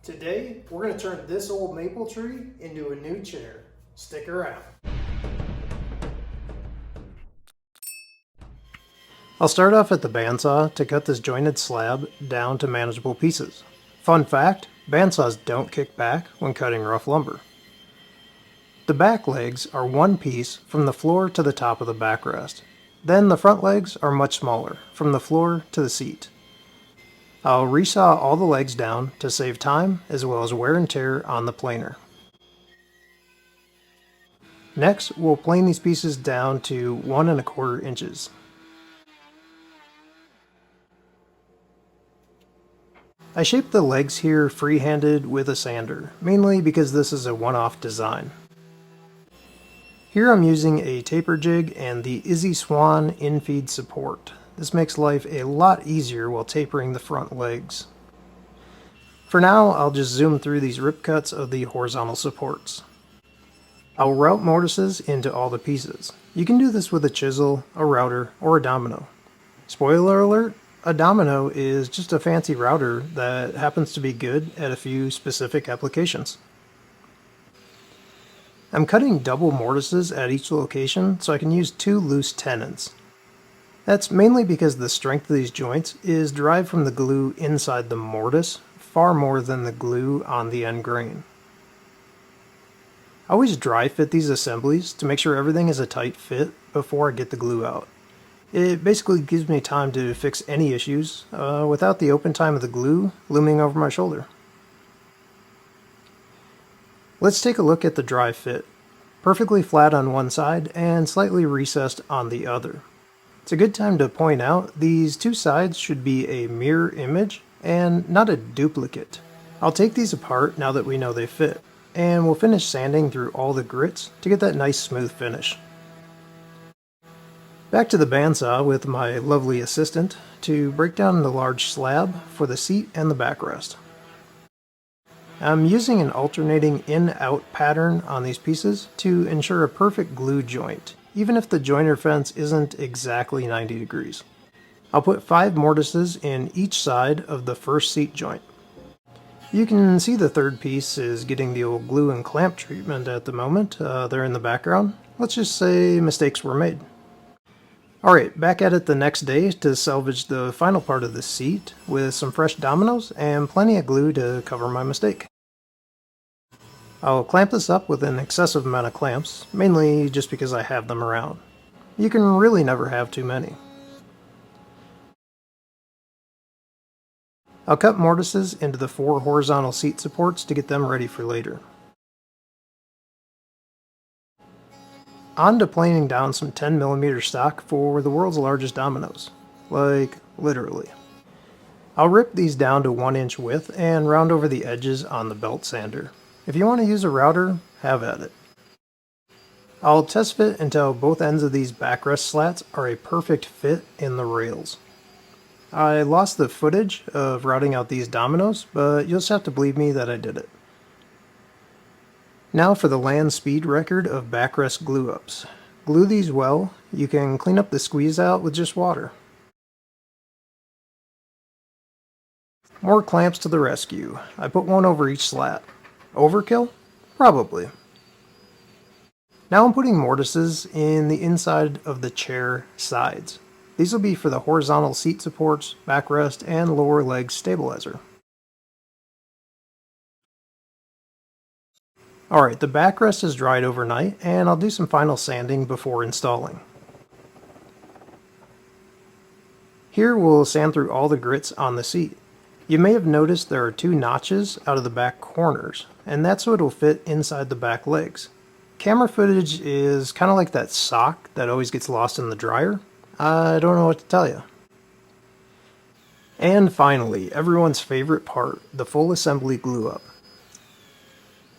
Today, we're going to turn this old maple tree into a new chair. Stick around. I'll start off at the bandsaw to cut this jointed slab down to manageable pieces. Fun fact, bandsaws don't kick back when cutting rough lumber. The back legs are one piece from the floor to the top of the backrest. Then the front legs are much smaller, from the floor to the seat. I'll resaw all the legs down to save time as well as wear and tear on the planer. Next, we'll plane these pieces down to 1 1/4 inches. I shaped the legs here free-handed with a sander, mainly because this is a one-off design. Here I'm using a taper jig and the Izzy Swan infeed support. This makes life a lot easier while tapering the front legs. For now, I'll just zoom through these rip cuts of the horizontal supports. I'll route mortises into all the pieces. You can do this with a chisel, a router, or a domino. Spoiler alert, a domino is just a fancy router that happens to be good at a few specific applications. I'm cutting double mortises at each location so I can use 2 loose tenons. That's mainly because the strength of these joints is derived from the glue inside the mortise far more than the glue on the end grain. I always dry fit these assemblies to make sure everything is a tight fit before I get the glue out. It basically gives me time to fix any issues without the open time of the glue looming over my shoulder. Let's take a look at the dry fit. Perfectly flat on one side and slightly recessed on the other. It's a good time to point out these two sides should be a mirror image and not a duplicate. I'll take these apart now that we know they fit, and we'll finish sanding through all the grits to get that nice smooth finish. Back to the bandsaw with my lovely assistant to break down the large slab for the seat and the backrest. I'm using an alternating in-out pattern on these pieces to ensure a perfect glue joint, even if the joiner fence isn't exactly 90 degrees. I'll put 5 mortises in each side of the first seat joint. You can see the third piece is getting the old glue and clamp treatment at the moment. They're in the background. Let's just say mistakes were made. Alright, back at it the next day to salvage the final part of the seat with some fresh dominoes and plenty of glue to cover my mistake. I'll clamp this up with an excessive amount of clamps, mainly just because I have them around. You can really never have too many. I'll cut mortises into the 4 horizontal seat supports to get them ready for later. On to planing down some 10mm stock for the world's largest dominoes. Like, literally. I'll rip these down to 1 inch width and round over the edges on the belt sander. If you want to use a router, have at it. I'll test fit until both ends of these backrest slats are a perfect fit in the rails. I lost the footage of routing out these dominoes, but you'll just have to believe me that I did it. Now for the land speed record of backrest glue ups. Glue these well. You can clean up the squeeze out with just water. More clamps to the rescue. I put 1 over each slat. Overkill? Probably. Now I'm putting mortises in the inside of the chair sides. These will be for the horizontal seat supports, backrest, and lower leg stabilizer. Alright, the backrest is dried overnight, and I'll do some final sanding before installing. Here we'll sand through all the grits on the seat. You may have noticed there are 2 notches out of the back corners, and that's so it'll fit inside the back legs. Camera footage is kind of like that sock that always gets lost in the dryer. I don't know what to tell you. And finally, everyone's favorite part, the full assembly glue up.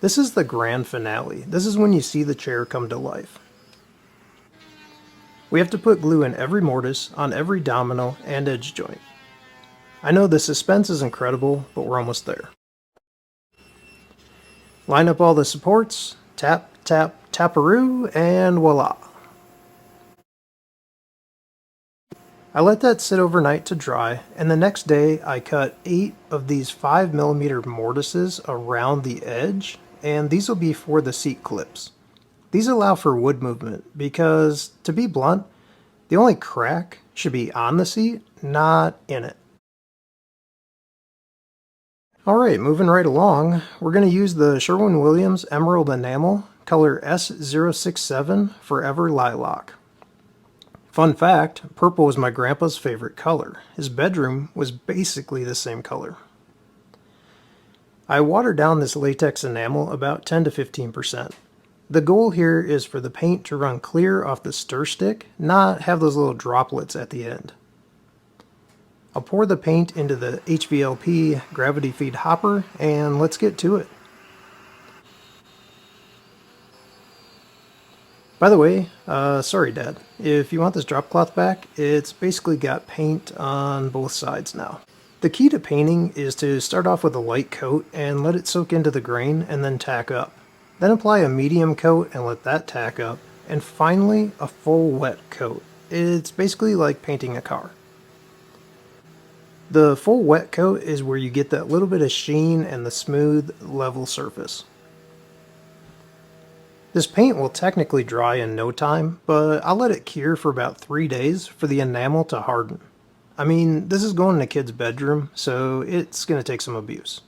This is the grand finale. This is when you see the chair come to life. We have to put glue in every mortise, on every domino, and edge joint. I know the suspense is incredible, but we're almost there. Line up all the supports, tap, tap, taparoo, and voila. I let that sit overnight to dry, and the next day I cut 8 of these 5mm mortises around the edge, and these will be for the seat clips. These allow for wood movement because, to be blunt, the only crack should be on the seat, not in it. Alright, moving right along, we're going to use the Sherwin-Williams Emerald Enamel, color S067 Forever Lilac. Fun fact, purple was my grandpa's favorite color. His bedroom was basically the same color. I watered down this latex enamel about 10 to 15%. The goal here is for the paint to run clear off the stir stick, not have those little droplets at the end. I'll pour the paint into the HVLP gravity feed hopper and let's get to it. By the way, sorry Dad, if you want this drop cloth back, it's basically got paint on both sides now. The key to painting is to start off with a light coat and let it soak into the grain and then tack up. Then apply a medium coat and let that tack up. And finally, a full wet coat. It's basically like painting a car. The full wet coat is where you get that little bit of sheen and the smooth, level surface. This paint will technically dry in no time, but I'll let it cure for about 3 days for the enamel to harden. I mean, this is going in a kid's bedroom, so it's going to take some abuse.